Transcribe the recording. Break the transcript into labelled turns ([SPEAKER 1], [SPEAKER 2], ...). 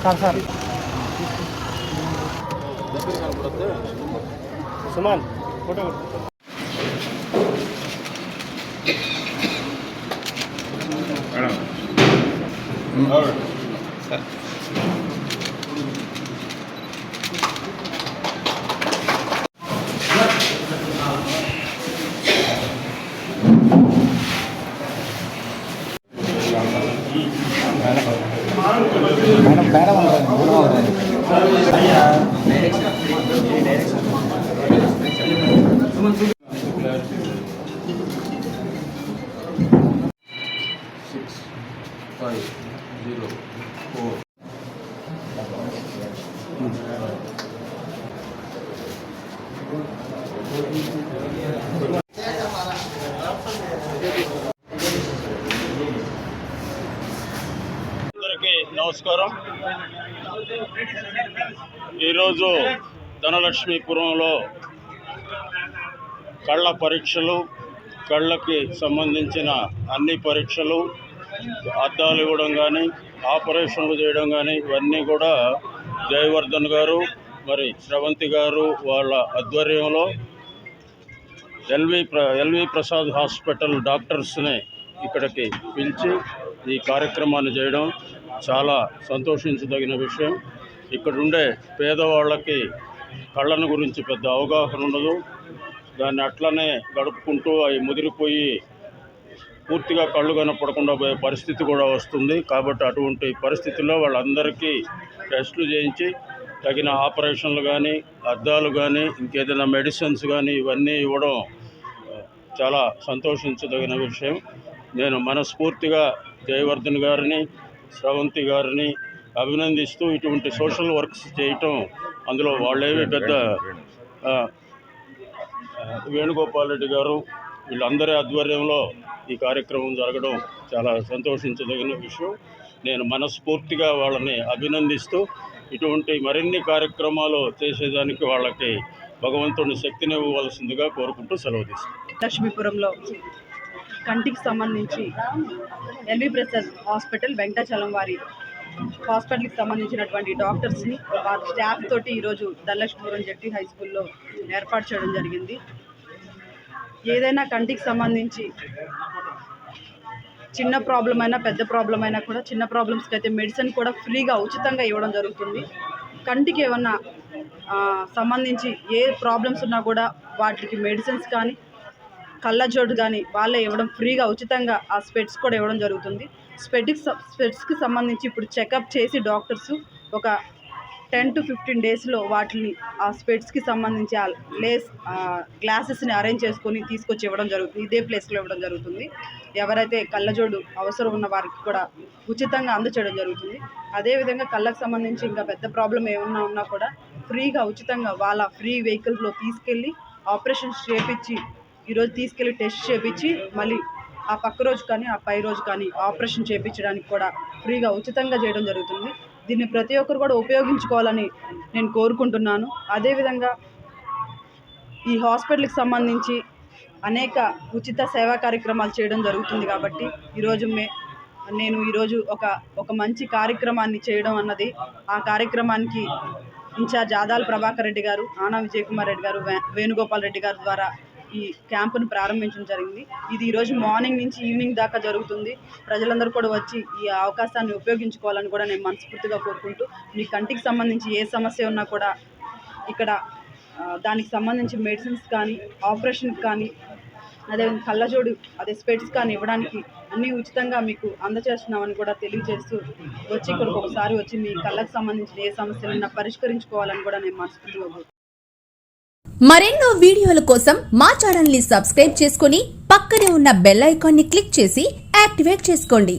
[SPEAKER 1] Sir Suman photo sir
[SPEAKER 2] నమస్కారం. ఈరోజు ధనలక్ష్మీపురంలో కళ్ళ పరీక్షలు, కళ్ళకి సంబంధించిన అన్ని పరీక్షలు, అద్దాలు ఇవ్వడం కానీ, ఆపరేషన్లు చేయడం కానీ ఇవన్నీ కూడా జయవర్ధన్ గారు మరి స్రవంతి గారు వాళ్ళ ఆధ్వర్యంలో ఎల్వి ప్రసాద్ హాస్పిటల్ డాక్టర్స్ని ఇక్కడికి పిలిచి ఈ కార్యక్రమాన్ని చేయడం చాలా సంతోషించదగిన విషయం. ఇక్కడ ఉండే పేదవాళ్ళకి కళ్ళను గురించి పెద్ద అవగాహన ఉండదు. దాన్ని అట్లనే గడుపుకుంటూ అవి ముదిరిపోయి పూర్తిగా కళ్ళు కనపడకుండా పోయే పరిస్థితి కూడా వస్తుంది. కాబట్టి అటువంటి పరిస్థితుల్లో వాళ్ళందరికీ టెస్టులు చేయించి తగిన ఆపరేషన్లు కానీ, అద్దాలు కానీ, ఇంకేదైనా మెడిసిన్స్ కానీ ఇవన్నీ ఇవ్వడం చాలా సంతోషించదగిన విషయం. నేను మనస్ఫూర్తిగా జయవర్ధన్ గారిని, స్రవంతి గారిని అభినందిస్తూ ఇటువంటి సోషల్ వర్క్స్ చేయటం, అందులో వాళ్ళేవి పెద్ద వేణుగోపాల్ రెడ్డి గారు వీళ్ళందరి ఆధ్వర్యంలో ఈ కార్యక్రమం జరగడం చాలా సంతోషించదగిన విషయం. నేను మనస్ఫూర్తిగా వాళ్ళని అభినందిస్తూ ఇటువంటి మరిన్ని కార్యక్రమాలు చేసేదానికి వాళ్ళకి భగవంతుని శక్తిని ఇవ్వవలసిందిగా కోరుకుంటూ సెలవు తీసుకుంటాను.
[SPEAKER 3] లక్ష్మీపురంలో కంటికి సంబంధించి ఎల్వి ప్రసాద్ హాస్పిటల్ వెంకటాచలం వారి హాస్పిటల్కి సంబంధించినటువంటి డాక్టర్స్ని వారి స్టాఫ్ తోటి ఈరోజు ధనలక్ష్మీపురం జెడ్పీ హై స్కూల్లో ఏర్పాటు చేయడం జరిగింది. ఏదైనా కంటికి సంబంధించి చిన్న ప్రాబ్లం అయినా పెద్ద ప్రాబ్లం అయినా కూడా చిన్న ప్రాబ్లమ్స్కి అయితే మెడిసిన్ కూడా ఫ్రీగా ఉచితంగా ఇవ్వడం జరుగుతుంది. కంటికి ఏమన్నా సంబంధించి ఏ ప్రాబ్లమ్స్ ఉన్నా కూడా వాటికి మెడిసిన్స్ కానీ కళ్ళజోడు కానీ వాళ్ళే ఇవ్వడం ఫ్రీగా ఉచితంగా ఆ స్పెట్స్ కూడా ఇవ్వడం జరుగుతుంది. స్పెట్స్కి సంబంధించి ఇప్పుడు చెకప్ చేసి డాక్టర్స్ ఒక 10 to 15 డేస్లో వాటిని ఆ స్పెట్స్కి సంబంధించి ఆ గ్లాసెస్ని అరేంజ్ చేసుకొని తీసుకొచ్చి ఇవ్వడం జరుగుతుంది. ఇదే ప్లేస్లో ఇవ్వడం జరుగుతుంది. ఎవరైతే కళ్ళజోడు అవసరం ఉన్న వారికి కూడా ఉచితంగా అందచేయడం జరుగుతుంది. అదేవిధంగా కళ్ళకు సంబంధించి ఇంకా పెద్ద ప్రాబ్లం ఏమన్నా ఉన్నా కూడా ఫ్రీగా ఉచితంగా వాళ్ళ ఫ్రీ వెహికల్స్లో తీసుకెళ్ళి ఆపరేషన్స్ చేయించి ఈరోజు తీసుకెళ్ళి టెస్ట్ చేయించి మళ్ళీ ఆ పక్క రోజు కానీ ఆ పై రోజు కానీ ఆపరేషన్ చేయించడానికి కూడా ఫ్రీగా ఉచితంగా చేయడం జరుగుతుంది. దీన్ని ప్రతి ఒక్కరు కూడా ఉపయోగించుకోవాలని నేను కోరుకుంటున్నాను. అదేవిధంగా ఈ హాస్పిటల్కి సంబంధించి అనేక ఉచిత సేవా కార్యక్రమాలు చేయడం జరుగుతుంది. కాబట్టి నేను ఈరోజు ఒక మంచి కార్యక్రమాన్ని చేయడం అన్నది, ఆ కార్యక్రమానికి ఇన్ఛార్జ్ ఆదాల ప్రభాకర్ రెడ్డి గారు, ఆనా విజయ్ కుమార్ రెడ్డి గారు, వేణుగోపాల్ రెడ్డి గారి ద్వారా ఈ క్యాంపును ప్రారంభించడం జరిగింది. ఇది ఈరోజు మార్నింగ్ నుంచి ఈవినింగ్ దాకా జరుగుతుంది. ప్రజలందరూ కూడా వచ్చి ఈ అవకాశాన్ని ఉపయోగించుకోవాలని కూడా నేను మనస్ఫూర్తిగా కోరుకుంటూ, మీ కంటికి సంబంధించి ఏ సమస్య ఉన్నా కూడా ఇక్కడ దానికి సంబంధించి మెడిసిన్స్ కానీ, ఆపరేషన్కి కానీ, అదేవిధంగా కళ్ళజోడు స్పెట్స్ కానీ ఇవ్వడానికి అన్నీ ఉచితంగా మీకు అందజేస్తున్నామని కూడా తెలియజేస్తూ, వచ్చి ఇక్కడికి ఒకసారి వచ్చి మీ కళ్ళకు సంబంధించిన ఏ సమస్యలైనా పరిష్కరించుకోవాలని కూడా నేను మనస్ఫూర్తిగా కోరుకుంటున్నాను.
[SPEAKER 4] మరెన్నో వీడియోల కోసం మా ఛానల్ ని సబ్స్క్రైబ్ చేసుకుని పక్కనే ఉన్న బెల్ ఐకాన్ ని క్లిక్ చేసి యాక్టివేట్ చేసుకోండి.